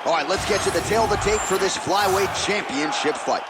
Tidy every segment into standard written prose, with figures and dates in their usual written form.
All right, let's get to the tail of the tape for this Flyweight Championship fight.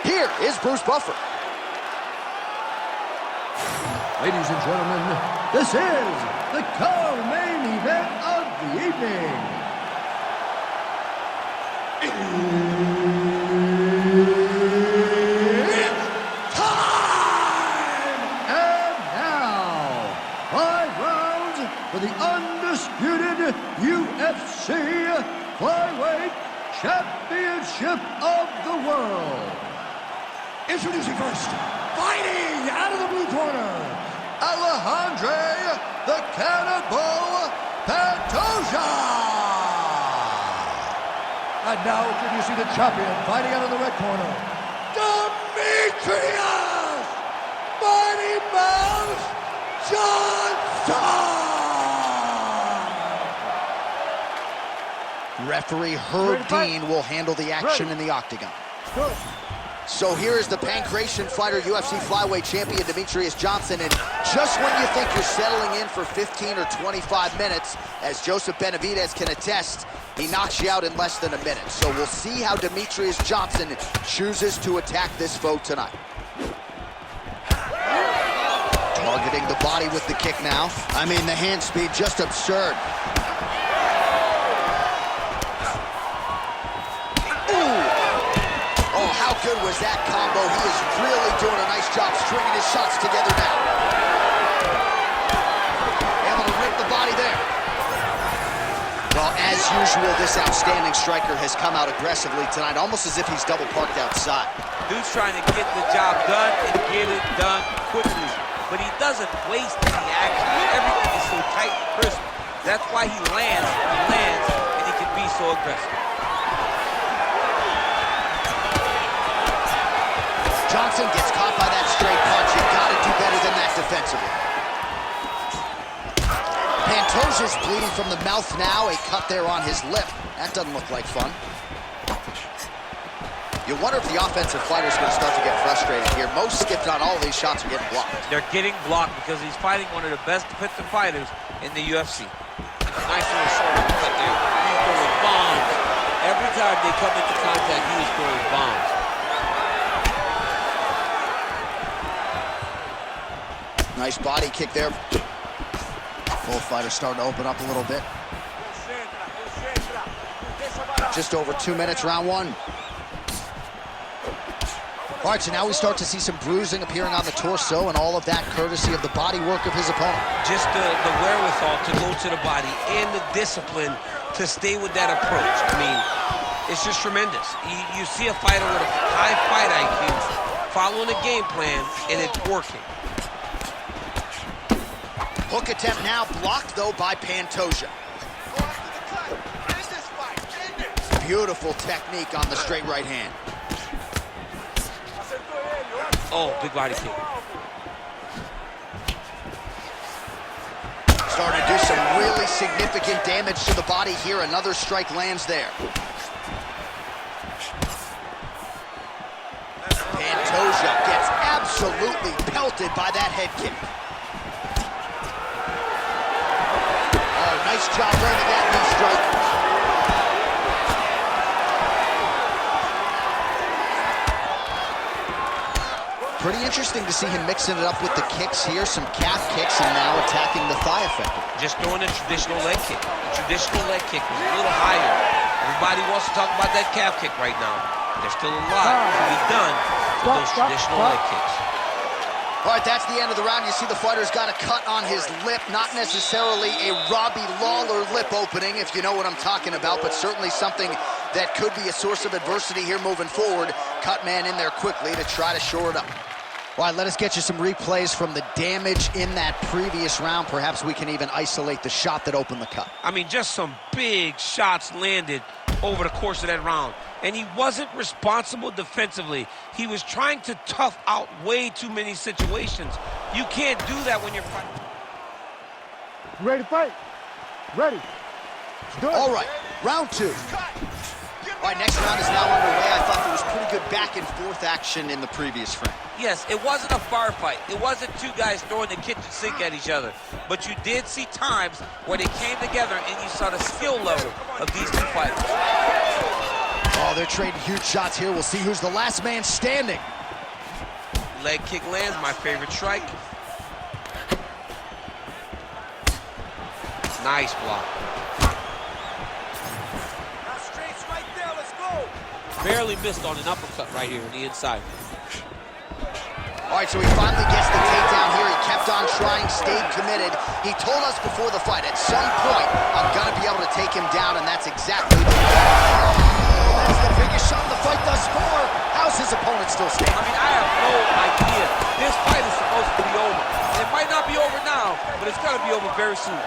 Here is Bruce Buffer. Ladies and gentlemen, this is the co-main event of the evening. It's time! And now, 5 rounds for the undisputed UFC Flyweight Championship of the World. Introducing first, fighting out of the blue corner, ALEXANDRE the Cannibal PANTOJA. And now introducing the champion, fighting out of the red corner, DEMETRIOUS Mighty Mouse Johnson. Referee Herb Dean will handle the action in the octagon. Good. So here is the Pancration fighter, UFC Flyweight Champion Demetrious Johnson, and just when you think you're settling in for 15 or 25 minutes, as Joseph Benavidez can attest, he knocks you out in less than a minute. So we'll see how Demetrious Johnson chooses to attack this foe tonight. Targeting the body with the kick now. I mean, the hand speed, just absurd. How good was that combo? He is really doing a nice job stringing his shots together now. Able to rip the body there. Well, as usual, this outstanding striker has come out aggressively tonight, almost as if he's double parked outside. Dude's trying to get the job done and get it done quickly, but he doesn't waste any action. Everything is so tight and crisp. That's why he lands, and he can be so aggressive. Johnson gets caught by that straight punch. You gotta do better than that defensively. Pantoja's bleeding from the mouth now. A cut there on his lip. That doesn't look like fun. You wonder if the offensive fighter's gonna start to get frustrated here. Most, if not all, of these shots are getting blocked. They're getting blocked because he's fighting one of the best defensive fighters in the UFC. Nice little shoulder cut there. He's throwing bombs. Every time they come into contact, he is throwing bombs. Nice body kick there. Both fighters starting to open up a little bit. Just over 2 minutes, round one. All right, so now we start to see some bruising appearing on the torso, and all of that courtesy of the body work of his opponent. Just the wherewithal to go to the body and the discipline to stay with that approach. I mean, it's just tremendous. You see a fighter with a high fight IQ following a game plan, and it's working. Hook attempt now blocked, though, by Pantoja. Beautiful technique on the straight right hand. Oh, big body kick. Starting to do some really significant damage to the body here. Another strike lands there. Pantoja gets absolutely pelted by that head kick. Nice job landing that knee strike. Pretty interesting to see him mixing it up with the kicks here, some calf kicks, and now attacking the thigh effectively. Just throwing a traditional leg kick. The traditional leg kick was a little higher. Everybody wants to talk about that calf kick right now. There's still a lot to be done with those traditional leg kicks. All right, that's the end of the round. You see the fighter's got a cut on his lip. Not necessarily a Robbie Lawler lip opening, if you know what I'm talking about, but certainly something that could be a source of adversity here moving forward. Cut man in there quickly to try to shore it up. All right, let us get you some replays from the damage in that previous round. Perhaps we can even isolate the shot that opened the cut. I mean, just some big shots landed over the course of that round. And he wasn't responsible defensively. He was trying to tough out way too many situations. You can't do that when you're fighting. Ready to fight? Ready. All right, round two. All right, next round is now underway. I thought there was pretty good back and forth action in the previous frame. Yes, it wasn't a firefight. It wasn't two guys throwing the kitchen sink at each other. But you did see times where they came together and you saw the skill level of these two fighters. Oh, they're trading huge shots here. We'll see who's the last man standing. Leg kick lands, my favorite strike. Nice block. Barely missed on an uppercut right here on the inside. All right, so he finally gets the takedown here. He kept on trying, stayed committed. He told us before the fight, at some point, I'm gonna be able to take him down, and that's exactly the way. That's the biggest shot of the fight thus far. How's his opponent still standing? I mean, I have no idea. This fight is supposed to be over. It might not be over now, but it's gonna be over very soon.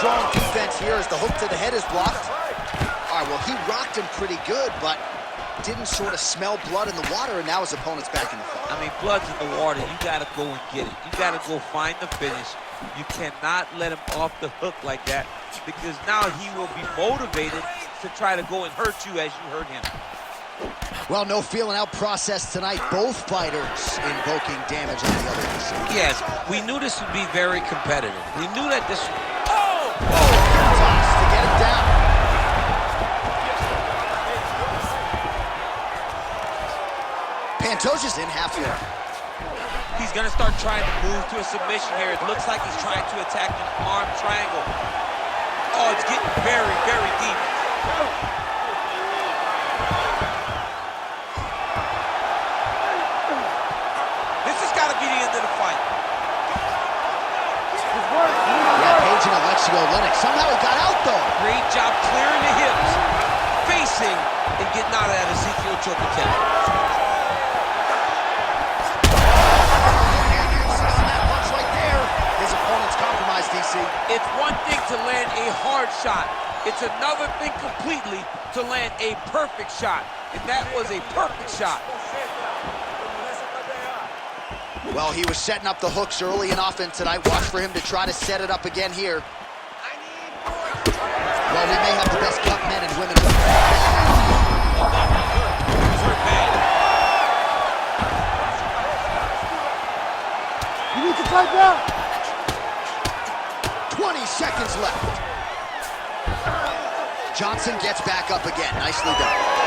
Strong defense here as the hook to the head is blocked. All right, well, he rocked him pretty good, but didn't sort of smell blood in the water, and now his opponent's back in the fight. I mean, blood's in the water. You got to go and get it. You got to go find the finish. You cannot let him off the hook like that, because now he will be motivated to try to go and hurt you as you hurt him. Well, no feeling out process tonight. Both fighters invoking damage on the other side. Yes, we knew this would be very competitive. We knew that this... Toss to get him down. Pantoja's in halfway. He's going to start trying to move to a submission here. It looks like he's trying to attack an arm triangle. Oh, it's getting very, very deep. This has got to be the end of the fight. Somehow he got out, though. Great job clearing the hips, facing, and getting out of that Ezekiel choke attempt. That punch right there. His opponent's compromised, DC. It's one thing to land a hard shot. It's another thing completely to land a perfect shot. And that was a perfect shot. Well, he was setting up the hooks early and often tonight. Watch for him to try to set it up again here. Well, we may have the best cut men and women. You need to fight now. 20 seconds left. Johnson gets back up again. Nicely done.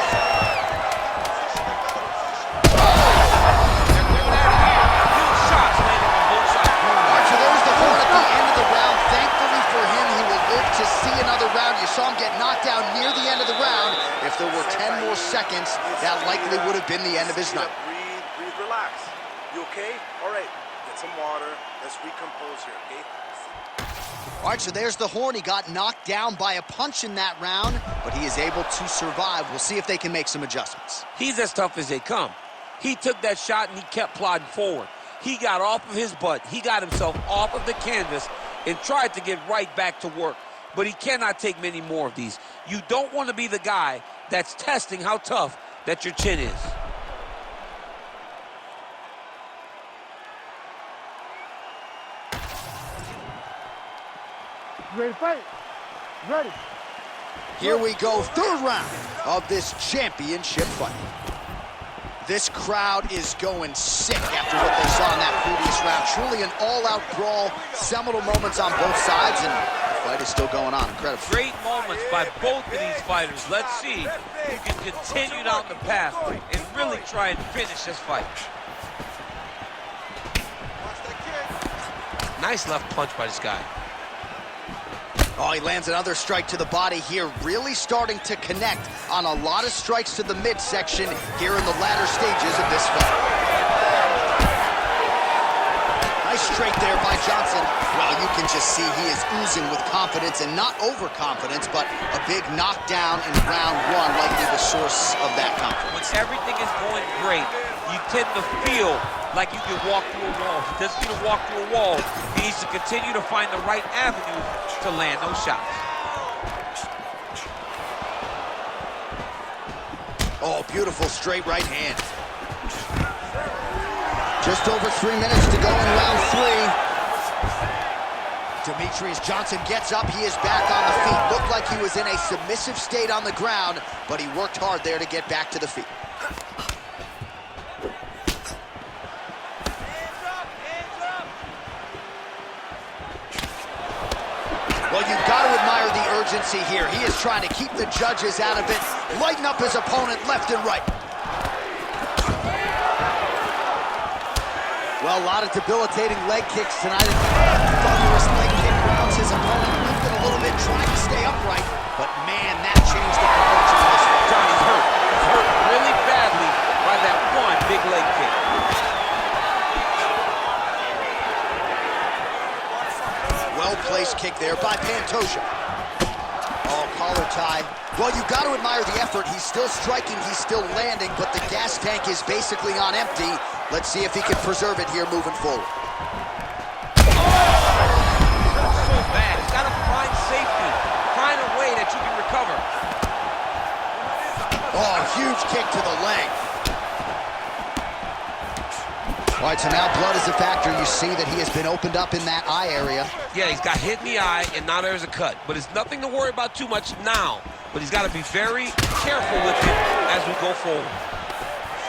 To see another round. You saw him get knocked down near the end of the round. If there were 10 more seconds, that likely would have been the end of his night. Breathe, relax. You okay? All right, get some water. Let's recompose here, okay? All right, so there's the horn. He got knocked down by a punch in that round, but he is able to survive. We'll see if they can make some adjustments. He's as tough as they come. He took that shot and he kept plodding forward. He got off of his butt. He got himself off of the canvas and tried to get right back to work. But he cannot take many more of these. You don't want to be the guy that's testing how tough that your chin is. You ready to fight? Ready. Here we go, third round of this championship fight. This crowd is going sick after what they saw in that previous round. Truly an all-out brawl, seminal moments on both sides, and the fight is still going on. Incredible. Great moments by both of these fighters. Let's see who can continue down the path and really try and finish this fight. Nice left punch by this guy. Oh, he lands another strike to the body here, really starting to connect on a lot of strikes to the midsection here in the latter stages of this fight. Nice straight there by Johnson. Well, you can just see he is oozing with confidence, and not overconfidence, but a big knockdown in round one likely the source of that confidence. When everything is going great, you tend to feel like you can walk through a wall. He doesn't need to walk through a wall. He needs to continue to find the right avenue to land those shots. Oh, beautiful straight right hand. Just over 3 minutes to go in round three. Demetrious Johnson gets up. He is back on the feet. Looked like he was in a submissive state on the ground, but he worked hard there to get back to the feet. Well, you've got to admire the urgency here. He is trying to keep the judges out of it, lighten up his opponent left and right. Well, a lot of debilitating leg kicks tonight. Thunderous leg kick rounds his opponent, lifted a little bit, trying to stay upright. But man, that changed the proportion of this one. Johnny's hurt. He's hurt really badly by that one big leg kick. Well-placed kick there by Pantoja. Oh, collar tie. Well, you've got to admire the effort. He's still striking, he's still landing, but the gas tank is basically on empty. Let's see if he can preserve it here moving forward. Oh, so bad. He's got to find safety. Find a way that you can recover. Oh, huge kick to the leg. All right, so now blood is a factor. You see that he has been opened up in that eye area. Yeah, he's got hit in the eye, and now there's a cut. But it's nothing to worry about too much now. But he's got to be very careful with it as we go forward.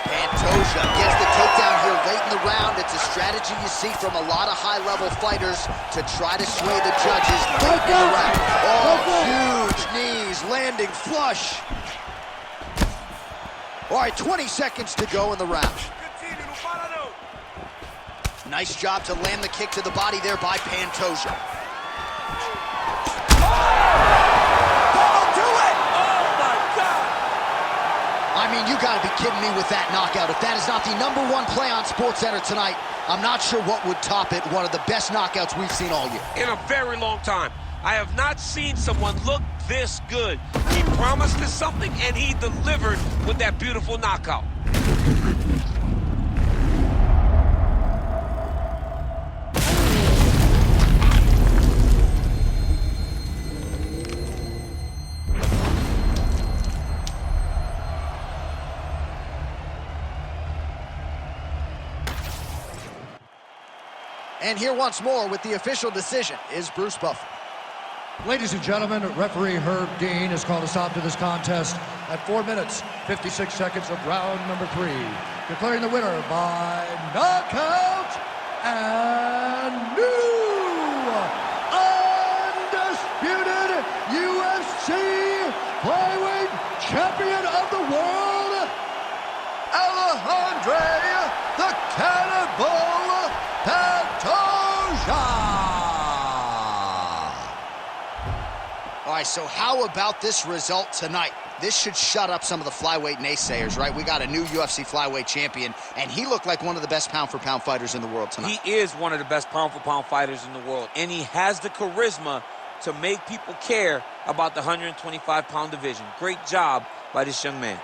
Pantoja gets the takedown here late in the round. It's a strategy you see from a lot of high-level fighters to try to sway the judges late in the round. Oh, huge knees, landing flush. All right, 20 seconds to go in the round. Nice job to land the kick to the body there by Pantoja. I mean, you gotta be kidding me with that knockout. If that is not the #1 play on SportsCenter tonight, I'm not sure what would top it. One of the best knockouts we've seen all year. In a very long time. I have not seen someone look this good. He promised us something, and he delivered with that beautiful knockout. And here once more with the official decision is Bruce Buffer. Ladies and gentlemen, referee Herb Dean has called a stop to this contest at 4 minutes, 56 seconds of round number 3. Declaring the winner by knockout and new undisputed UFC Flyweight Champion of the world, Alexandre the Cannibal Pantoja. All right, so how about this result tonight? This should shut up some of the flyweight naysayers, right? We got a new UFC flyweight champion, and he looked like one of the best pound-for-pound fighters in the world tonight. He is one of the best pound-for-pound fighters in the world, and he has the charisma to make people care about the 125-pound division. Great job by this young man.